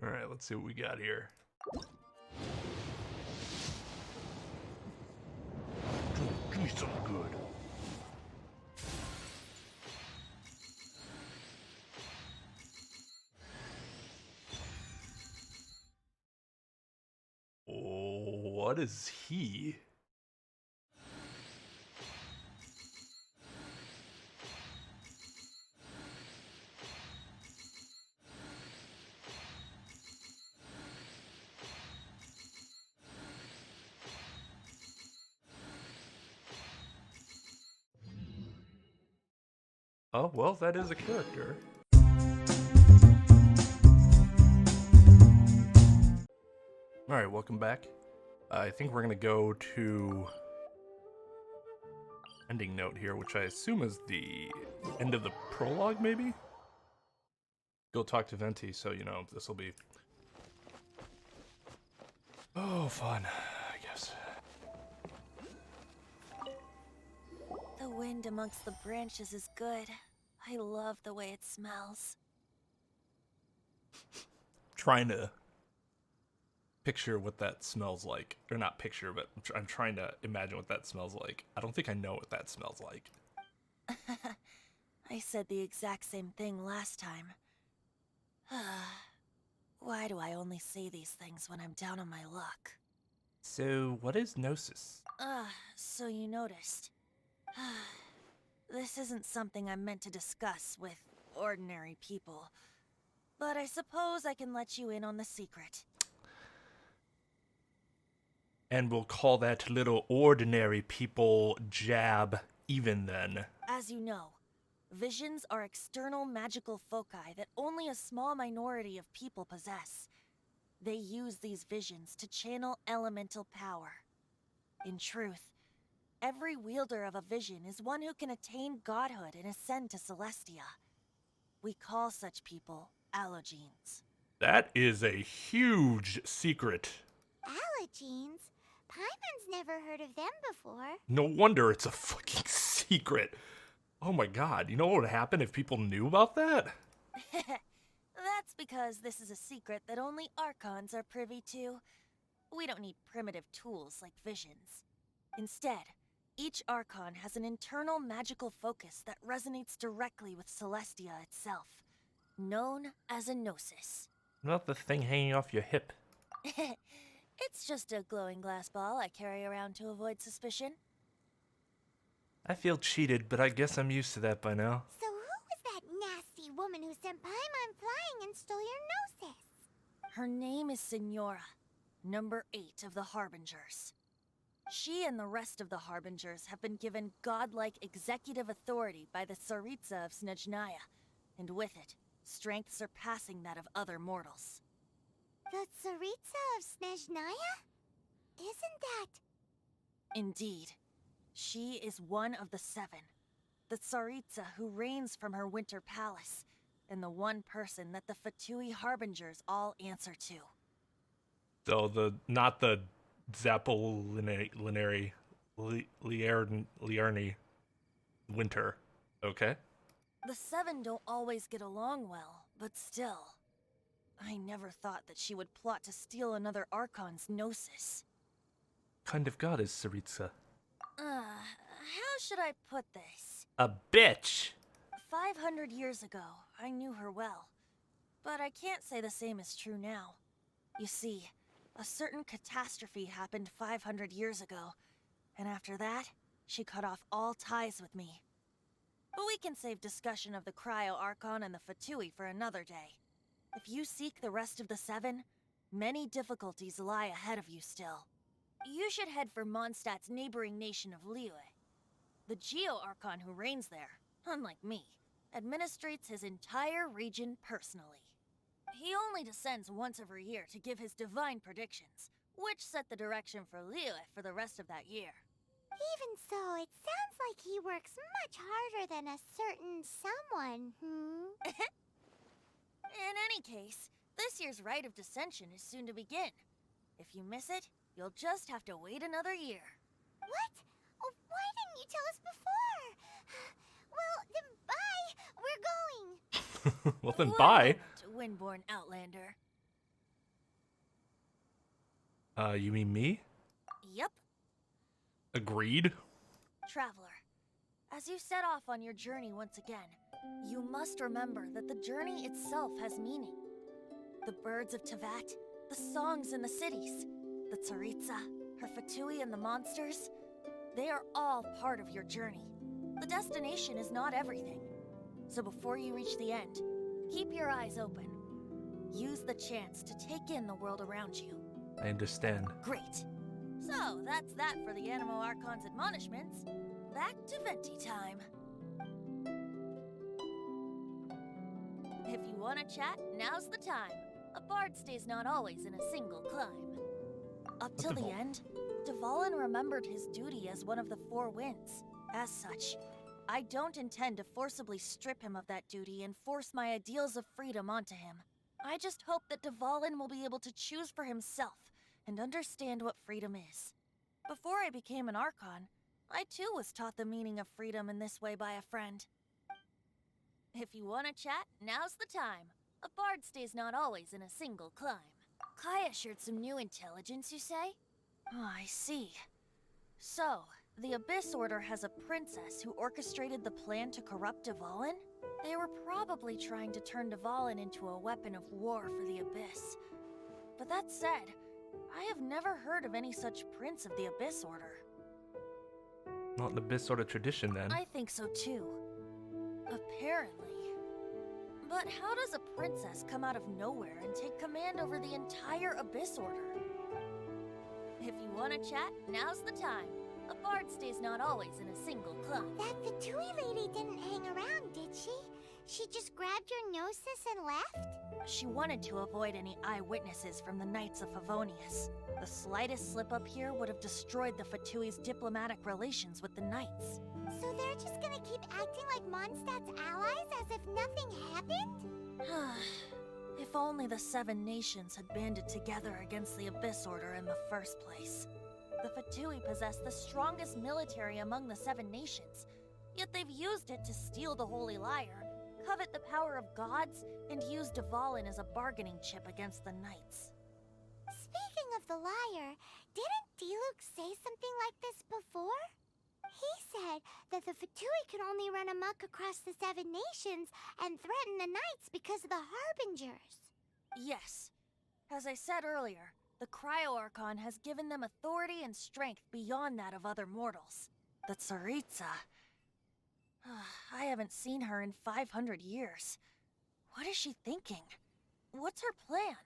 Alright, let's see what we got here. Give me something good. Oh, what is he? Oh, well, that is a character. Alright, welcome back. I think we're gonna go to ending note here, which I assume is the end of the prologue, maybe? Go talk to Venti, so, you know, this will be... Oh, fun, I guess. The wind amongst the branches is good. I love the way it smells. Trying to picture what that smells like. Or not picture, but I'm trying to imagine what that smells like. I don't think I know what that smells like. I said the exact same thing last time. Why do I only say these things when I'm down on my luck? So, what is Gnosis? So you noticed. This isn't something I'm meant to discuss with ordinary people. But I suppose I can let you in on the secret. And we'll call that little ordinary people jab even then. As you know, visions are external magical foci that only a small minority of people possess. They use these visions to channel elemental power. In truth, every wielder of a vision is one who can attain godhood and ascend to Celestia. We call such people allogenes. That is a huge secret. Allogenes? Paimon's never heard of them before. No wonder it's a fucking secret. Oh my god, you know what would happen if people knew about that? That's because this is a secret that only Archons are privy to. We don't need primitive tools like visions. Instead, each Archon has an internal magical focus that resonates directly with Celestia itself, known as a Gnosis. Not the thing hanging off your hip. It's just a glowing glass ball I carry around to avoid suspicion. I feel cheated, but I guess I'm used to that by now. So who was that nasty woman who sent Paimon flying and stole your Gnosis? Her name is Signora, number 8 of the Harbingers. She and the rest of the Harbingers have been given godlike executive authority by the Tsaritsa of Snezhnaya, and with it, strength surpassing that of other mortals. The Tsaritsa of Snezhnaya? Isn't that... Indeed. She is one of the 7, the Tsaritsa who reigns from her winter palace, and the one person that the Fatui Harbingers all answer to. So not the Zappolinary Liarni winter, okay? The 7 don't always get along well, but still. I never thought that she would plot to steal another Archon's Gnosis. Kind of god is Tsaritsa. How should I put this? A bitch! 500 years ago, I knew her well. But I can't say the same is true now. You see, a certain catastrophe happened 500 years ago, and after that, she cut off all ties with me. But we can save discussion of the Cryo Archon and the Fatui for another day. If you seek the rest of the 7, many difficulties lie ahead of you still. You should head for Mondstadt's neighboring nation of Liyue. The Geo-Archon who reigns there, unlike me, administrates his entire region personally. He only descends once every year to give his divine predictions, which set the direction for Liyue for the rest of that year. Even so, it sounds like he works much harder than a certain someone, In any case, this year's Rite of Descension is soon to begin. If you miss it, you'll just have to wait another year. What? Oh, why didn't you tell us before? Well, then bye. We're going. Well then, One bye. moment, Windborn Outlander. You mean me? Yep. Agreed. Traveler, as you set off on your journey once again, you must remember that the journey itself has meaning. The birds of Tevat, the songs in the cities, the Tsaritsa, her Fatui and the monsters, they are all part of your journey. The destination is not everything. So before you reach the end, keep your eyes open. Use the chance to take in the world around you. I understand. Great. So, that's that for the Animo Archon's admonishments. Back to Venti time. If you want to chat, now's the time. A bard stays not always in a single climb. Up till the end, Dvalin remembered his duty as one of the Four Winds. As such, I don't intend to forcibly strip him of that duty and force my ideals of freedom onto him. I just hope that Dvalin will be able to choose for himself and understand what freedom is. Before I became an Archon, I too was taught the meaning of freedom in this way by a friend. If you want to chat, now's the time. A bard stays not always in a single climb. Kaya shared some new intelligence, you say? Oh, I see. So, the Abyss Order has a princess who orchestrated the plan to corrupt Dvalin? They were probably trying to turn Dvalin into a weapon of war for the Abyss. But that said, I have never heard of any such prince of the Abyss Order. Not an Abyss sort of tradition, then. I think so too. Apparently. But how does a princess come out of nowhere and take command over the entire Abyss Order? If you want to chat, now's the time. A bard stays not always in a single climb. That Fatui lady didn't hang around, did she? She just grabbed your gnosis and left? She wanted to avoid any eyewitnesses from the Knights of Favonius. The slightest slip-up here would have destroyed the Fatui's diplomatic relations with the Knights. So they're just gonna keep acting like Mondstadt's allies as if nothing happened? If only the Seven Nations had banded together against the Abyss Order in the first place. The Fatui possess the strongest military among the Seven Nations, yet they've used it to steal the Holy Lyre, covet the power of gods, and use Dvalin as a bargaining chip against the Knights. Speaking of the lyre, didn't Diluc say something like this before? He said that the Fatui could only run amok across the Seven Nations and threaten the Knights because of the Harbingers. Yes. As I said earlier, the Cryo-Archon has given them authority and strength beyond that of other mortals. The Tsaritsa... I haven't seen her in 500 years. What is she thinking? What's her plan?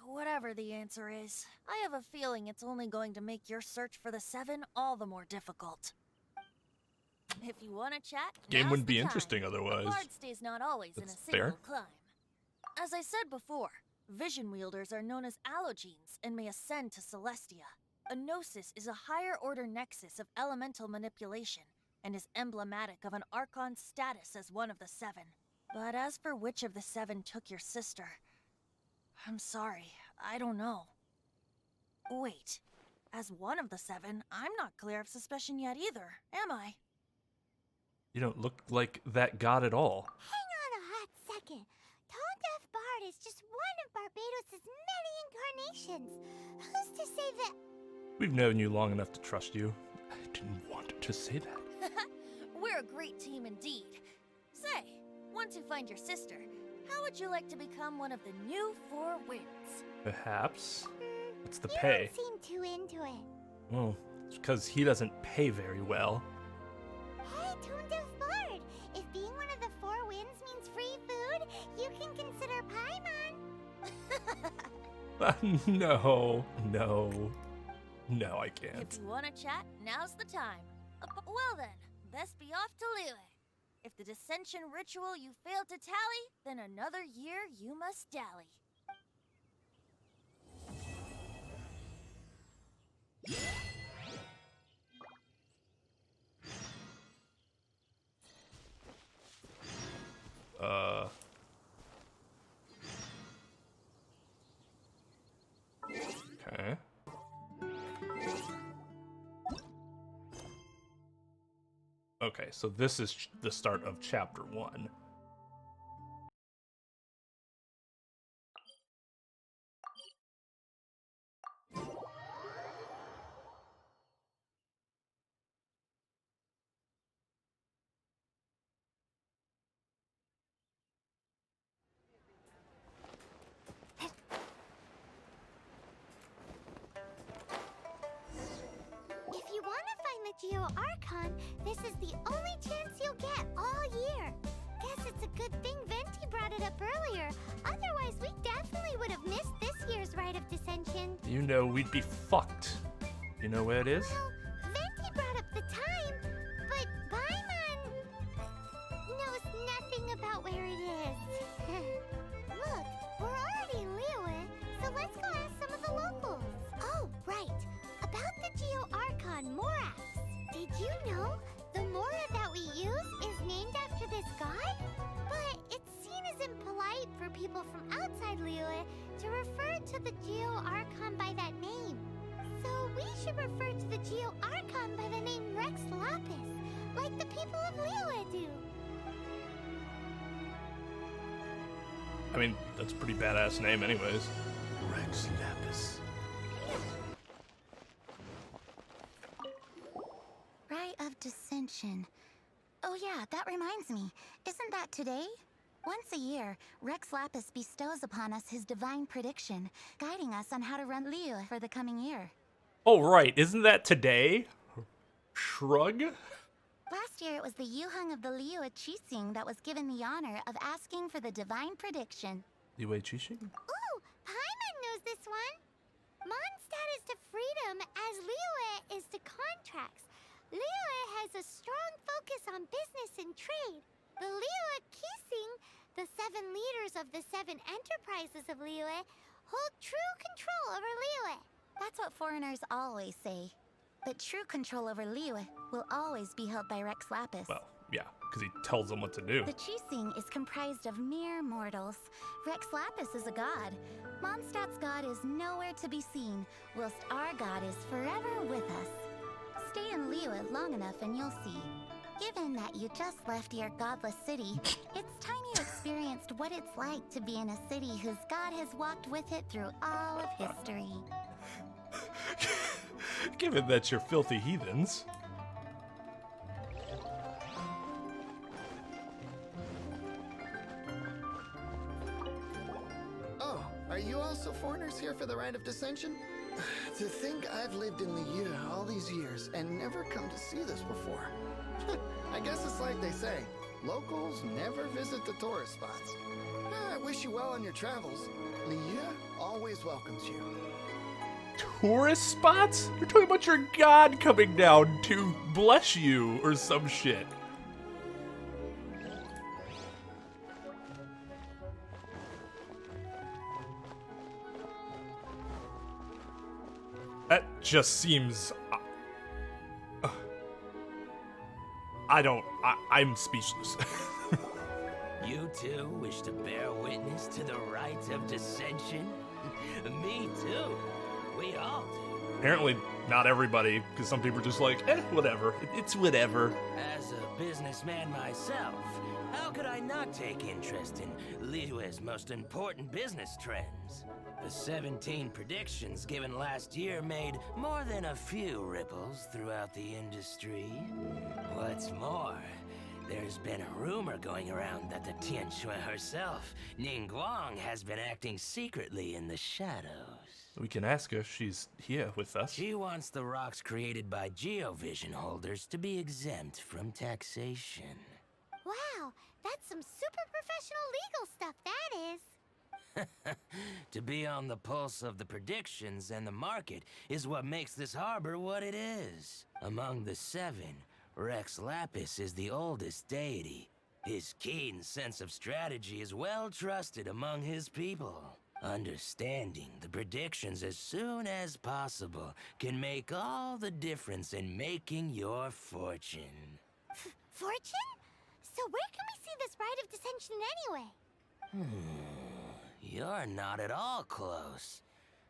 Whatever the answer is, I have a feeling it's only going to make your search for the Seven all the more difficult. If you want to chat, Game now's wouldn't the be time. interesting otherwise. A bard stays not always in a That's single fair. climb. As I said before, vision wielders are known as allogenes and may ascend to Celestia. A gnosis is a higher order nexus of elemental manipulation and is emblematic of an Archon's status as one of the Seven. But as for which of the Seven took your sister, I'm sorry, I don't know. Wait, as one of the Seven, I'm not clear of suspicion yet either, am I? You don't look like that god at all. Hang on a hot second. Tone Deaf Bard is just one of Barbados' many incarnations. Who's to say that... We've known you long enough to trust you. I didn't want to say that. We're a great team indeed. Say, once you find your sister, how would you like to become one of the new Four Winds? Perhaps. What's the You pay? don't seem too into it. Well, it's because he doesn't pay very well. Hey, Tone Deaf Bard! If being one of the Four Winds means free food, you can consider Paimon. No, I can't. If you want to chat, now's the time. Well then, best be off to Liyue. If the Descension ritual you failed to tally, then another year you must dally. Okay. Okay, so this is the start of chapter 1. Geo Archon, this is the only chance you'll get all year. Guess it's a good thing Venti brought it up earlier. Otherwise, we definitely would have missed this year's Rite of Descension. You know we'd be fucked. You know where it is? Well, Venti brought up the time, but Paimon knows nothing about where it is. Look, we're already in Liyue, so let's go ask some of the locals. Oh, right. About the Geo Archon Morax. Did you know the Mora that we use is named after this god? But it's seen as impolite for people from outside Liyue to refer to the Geo Archon by that name. So we should refer to the Geo Archon by the name Rex Lapis, like the people of Liyue do. I mean, that's a pretty badass name anyways. Rex Lapis. Rite of Descension. Oh yeah, that reminds me. Isn't that today? Once a year, Rex Lapis bestows upon us his divine prediction, guiding us on how to run Liyue for the coming year. Oh, right. Isn't that today? Shrug? Last year, it was the Yuheng of the Liyue Qixing that was given the honor of asking for the divine prediction. Liyue Qixing? Ooh, Paimon knows this one. Mondstadt is to freedom as Liyue is to contracts. Liyue has a strong focus on business and trade. The Liyue Qixing, the 7 leaders of the 7 enterprises of Liyue, hold true control over Liyue. That's what foreigners always say. But true control over Liyue will always be held by Rex Lapis. Well, yeah, because he tells them what to do. The Qixing is comprised of mere mortals. Rex Lapis is a god. Mondstadt's god is nowhere to be seen, whilst our god is forever with us. Stay in Liyue long enough and you'll see. Given that you just left your godless city, it's time you experienced what it's like to be in a city whose god has walked with it through all of history. Given that you're filthy heathens. Oh, are you also foreigners here for the Rite of Descension? To think I've lived in Liyue all these years and never come to see this before. I guess it's like they say, locals never visit the tourist spots. I wish you well on your travels. Liyue always welcomes you. Tourist spots? You're talking about your god coming down to bless you or some shit. That just seems... I'm speechless. You too wish to bear witness to the Rite of Descension? Me too. We all do. Apparently not everybody, because some people are just like, whatever. It's whatever. As a businessman myself, how could I not take interest in Liyue's most important business trends? The 17 predictions given last year made more than a few ripples throughout the industry. What's more, there's been a rumor going around that the Tianshui herself, Ningguang, has been acting secretly in the shadows. We can ask her. She's here with us. She wants the rocks created by GeoVision holders to be exempt from taxation. Wow, that's some super professional legal stuff, that is. To be on the pulse of the predictions and the market is what makes this harbor what it is. Among the 7, Rex Lapis is the oldest deity. His keen sense of strategy is well trusted among his people. Understanding the predictions as soon as possible can make all the difference in making your fortune. Fortune? So where can we see this Rite of Descension anyway? You're not at all close.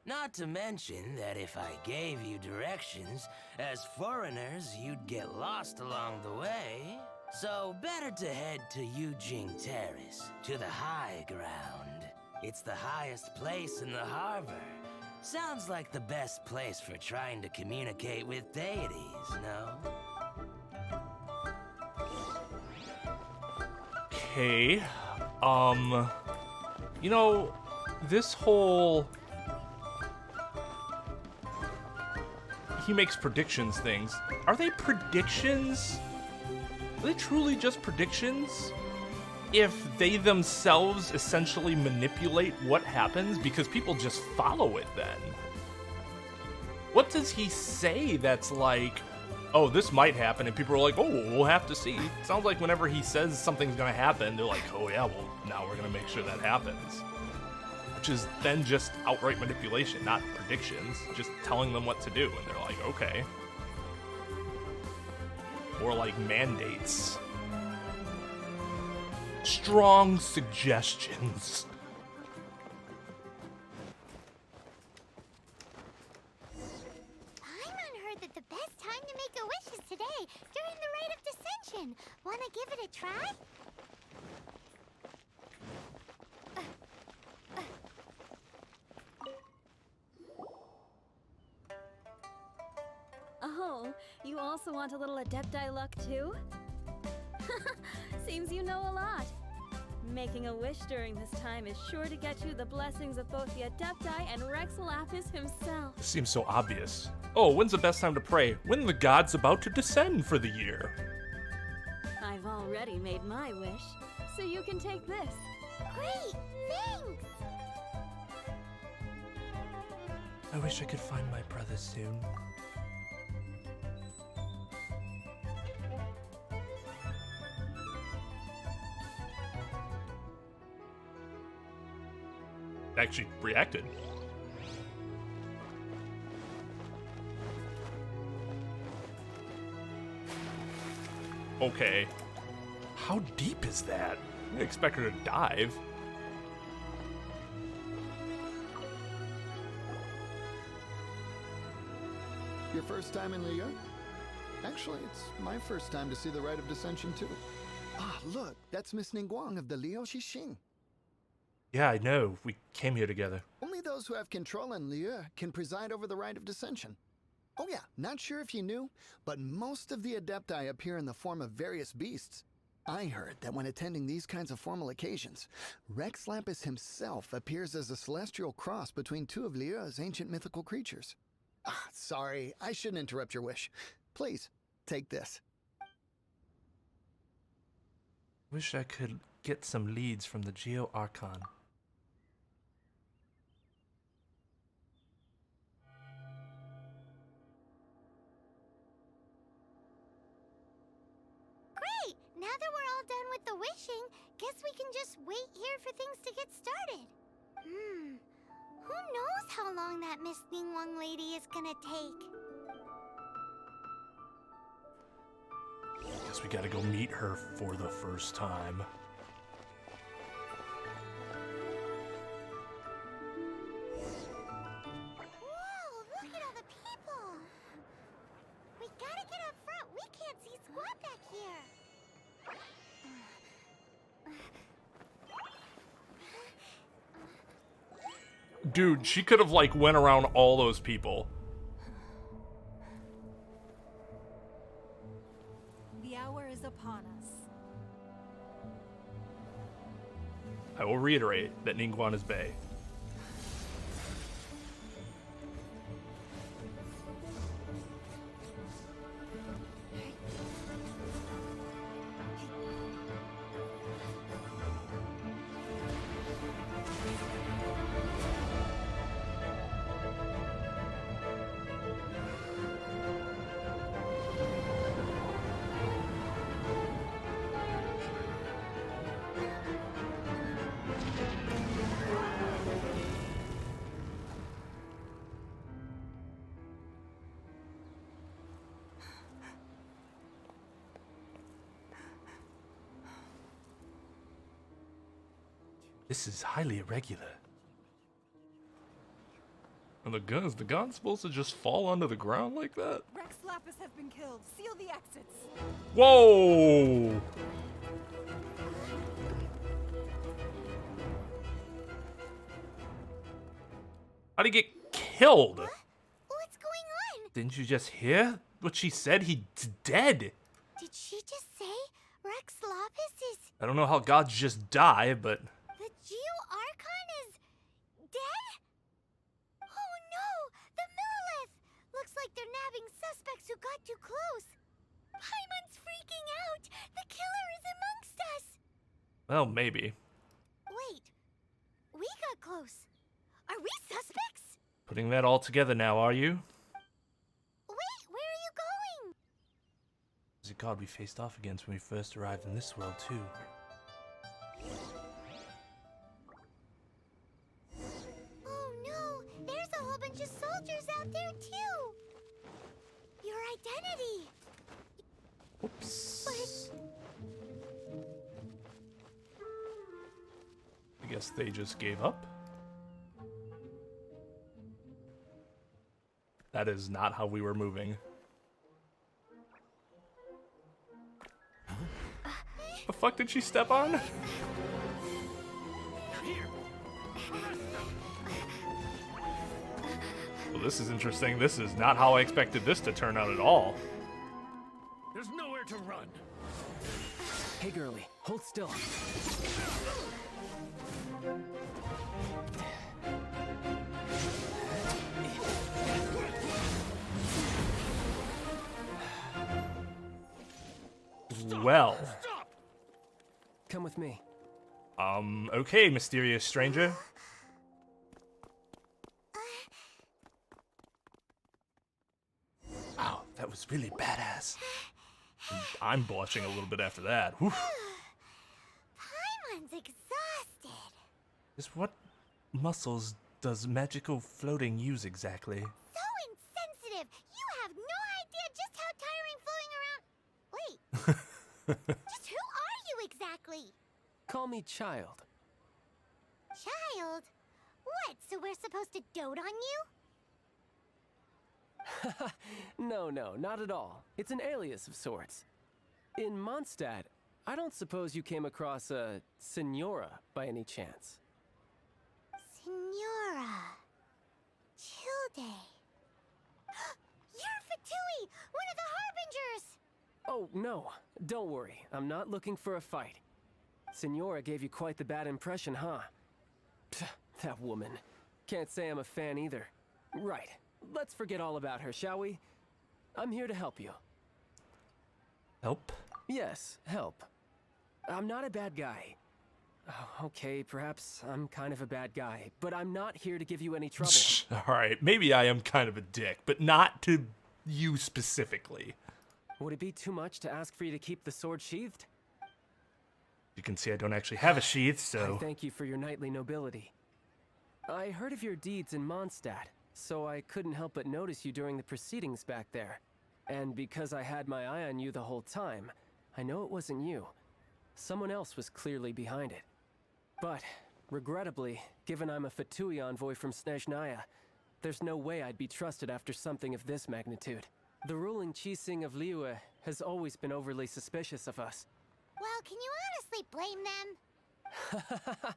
Not to mention that if I gave you directions, as foreigners, you'd get lost along the way. So better to head to Yujing Terrace, to the high ground. It's the highest place in the harbor. Sounds like the best place for trying to communicate with deities, no? Okay. You know, this whole he makes predictions things. Are they predictions? Are they truly just predictions? If they themselves essentially manipulate what happens, because people just follow it then. What does he say that's like, oh, this might happen, and people are like, oh, we'll have to see. It sounds like whenever he says something's gonna happen, they're like, oh yeah, well, now we're gonna make sure that happens. Which is then just outright manipulation, not predictions, just telling them what to do, and they're like, okay. Or like mandates. Strong suggestions. Paimon heard that the best time to make a wish is today, during the Rite of Descension. Wanna give it a try? Oh, you also want a little Adepti luck too? Seems you know a lot. Making a wish during this time is sure to get you the blessings of both the Adepti and Rex Lapis himself. This seems so obvious. Oh, when's the best time to pray? When the god's about to descend for the year. I've already made my wish, so you can take this. Great, thanks! I wish I could find my brother soon. Actually reacted. Okay. How deep is that? I didn't expect her to dive. Your first time in Liyue? Actually, it's my first time to see the Rite of Descension too. Ah, look, that's Miss Ningguang of the Liu Xixing. Yeah, I know. We came here together. Only those who have control in Liyue can preside over the Rite of Descension. Oh yeah, not sure if you knew, but most of the Adepti appear in the form of various beasts. I heard that when attending these kinds of formal occasions, Rex Lapis himself appears as a celestial cross between two of Liyue's ancient mythical creatures. Ah, sorry, I shouldn't interrupt your wish. Please, take this. Wish I could get some leads from the Geo Archon. Great! Now that we're all done with the wishing, guess we can just wait here for things to get started. Who knows how long that Miss Ningguang lady is gonna take? Guess we gotta go meet her for the first time. Whoa, look at all the people! We gotta get up front. We can't see squat back here. Dude, she could have like went around all those people. The hour is upon us. I will reiterate that Ningguang is bae. This is highly irregular. And the gun's supposed to just fall onto the ground like that? Rex Lapis has been killed. Seal the exits. Whoa! How'd he get killed? What's going on? Didn't you just hear what she said? He's dead. Did she just say Rex Lapis is... I don't know how gods just die, but... The Geo Archon is... dead? Oh no! The Millilith! Looks like they're nabbing Well, maybe. Wait, we got close. Are we suspects? Putting that all together now, are you? Wait, where are you going? There's a god we faced off against when we first arrived in this world, too. Oh no, there's a whole bunch of soldiers out there too. Your identity. Oops. I guess they just gave up. That is not how we were moving. The fuck did she step on? Well, this is interesting. This is not how I expected this to turn out at all. There's nowhere to run. Hey, girlie, hold still. Well. Stop! Come with me. Okay, mysterious stranger. Wow, that was really badass. I'm blushing a little bit after that. Whew. Paimon's exhausted. Just what muscles does magical floating use exactly? So insensitive. You have no idea just how tiring floating around. Wait. Just who are you exactly? Call me Child. Child? What, so we're supposed to dote on you? No, not at all. It's an alias of sorts. In Mondstadt, I don't suppose you came across a Senora by any chance. Senora. Childe. You're Fatui, one of the Harbingers! Oh, no. Don't worry. I'm not looking for a fight. Senora gave you quite the bad impression, huh? Pfft, that woman. Can't say I'm a fan either. Right. Let's forget all about her, shall we? I'm here to help you. Help? Yes, help. I'm not a bad guy. Oh, okay, perhaps I'm kind of a bad guy, but I'm not here to give you any trouble. Alright, maybe I am kind of a dick, but not to you specifically. Would it be too much to ask for you to keep the sword sheathed? You can see I don't actually have a sheath, so... I thank you for your knightly nobility. I heard of your deeds in Mondstadt, so I couldn't help but notice you during the proceedings back there. And because I had my eye on you the whole time, I know it wasn't you. Someone else was clearly behind it. But, regrettably, given I'm a Fatui envoy from Snezhnaya, there's no way I'd be trusted after something of this magnitude. The ruling Chising of Liyue has always been overly suspicious of us. Well, can you honestly blame them?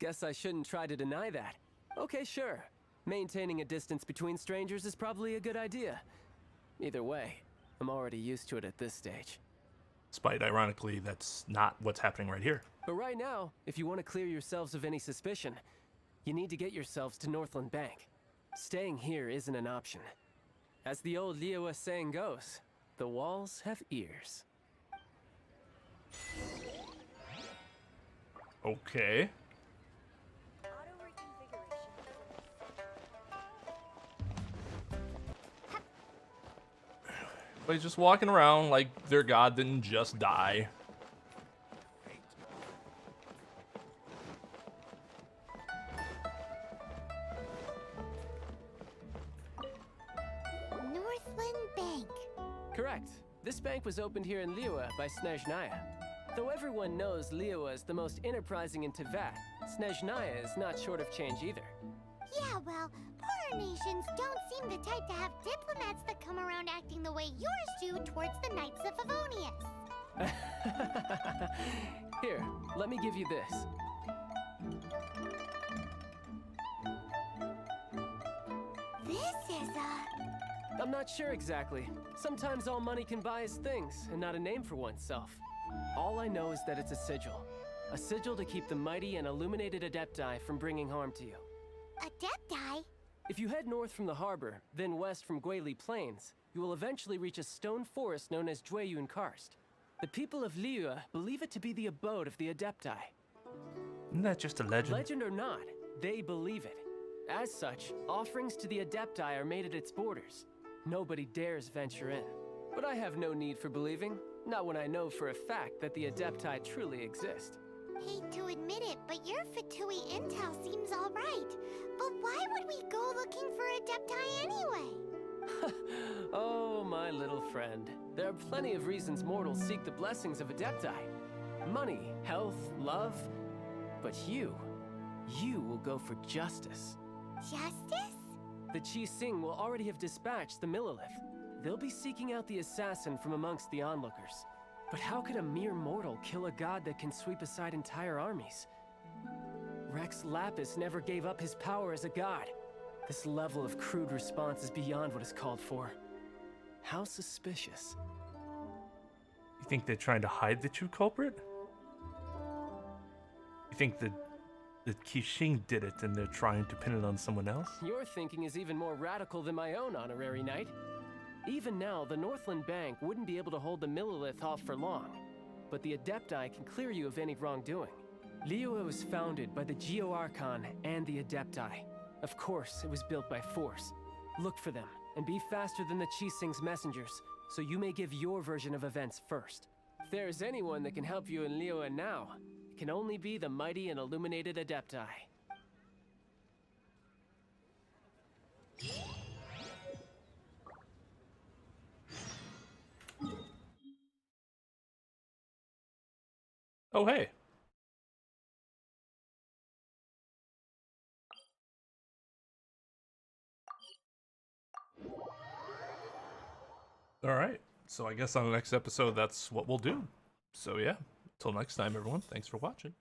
Guess I shouldn't try to deny that. Okay, sure. Maintaining a distance between strangers is probably a good idea. Either way, I'm already used to it at this stage. Despite, ironically, that's not what's happening right here. But right now, if you want to clear yourselves of any suspicion, you need to get yourselves to Northland Bank. Staying here isn't an option. As the old Liyue saying goes, the walls have ears. Okay. Everybody's just walking around like their god didn't just die. Northland Bank. Correct. This bank was opened here in Liyue by Snezhnaya. Though everyone knows Liyue is the most enterprising in Teyvat, Snezhnaya is not short of change either. Yeah, well, poorer nations don't seem the type to have diplomats that come around acting the way yours do towards the Knights of Favonius. Here, let me give you this. This is I'm not sure exactly. Sometimes all money can buy is things, and not a name for oneself. All I know is that it's a sigil. A sigil to keep the mighty and illuminated Adepti from bringing harm to you. Adepti? If you head north from the harbor, then west from Guili Plains, you will eventually reach a stone forest known as Jueyun Karst. The people of Liyue believe it to be the abode of the Adepti. Isn't that just a legend? Legend or not, they believe it. As such, offerings to the Adepti are made at its borders. Nobody dares venture in. But I have no need for believing, not when I know for a fact that the Adepti truly exist. Hate to admit it, but your Fatui intel seems alright. But why would we go looking for Adepti anyway? Oh, my little friend. There are plenty of reasons mortals seek the blessings of Adepti. Money, health, love. But you will go for justice. Justice? The Qi Sing will already have dispatched the Millilith. They'll be seeking out the assassin from amongst the onlookers. But how could a mere mortal kill a god that can sweep aside entire armies? Rex Lapis never gave up his power as a god. This level of crude response is beyond what is called for. How suspicious. You think they're trying to hide the true culprit? You think the Qixing did it and they're trying to pin it on someone else? Your thinking is even more radical than my own, honorary knight. Even now, the Northland Bank wouldn't be able to hold the Millilith off for long. But the Adepti can clear you of any wrongdoing. Liyue was founded by the Geo Archon and the Adepti. Of course, it was built by force. Look for them, and be faster than the Qixing's messengers, so you may give your version of events first. If there is anyone that can help you in Liyue now, it can only be the mighty and illuminated Adepti. Oh, hey. All right. So I guess on the next episode, that's what we'll do. So yeah, till next time, everyone. Thanks for watching.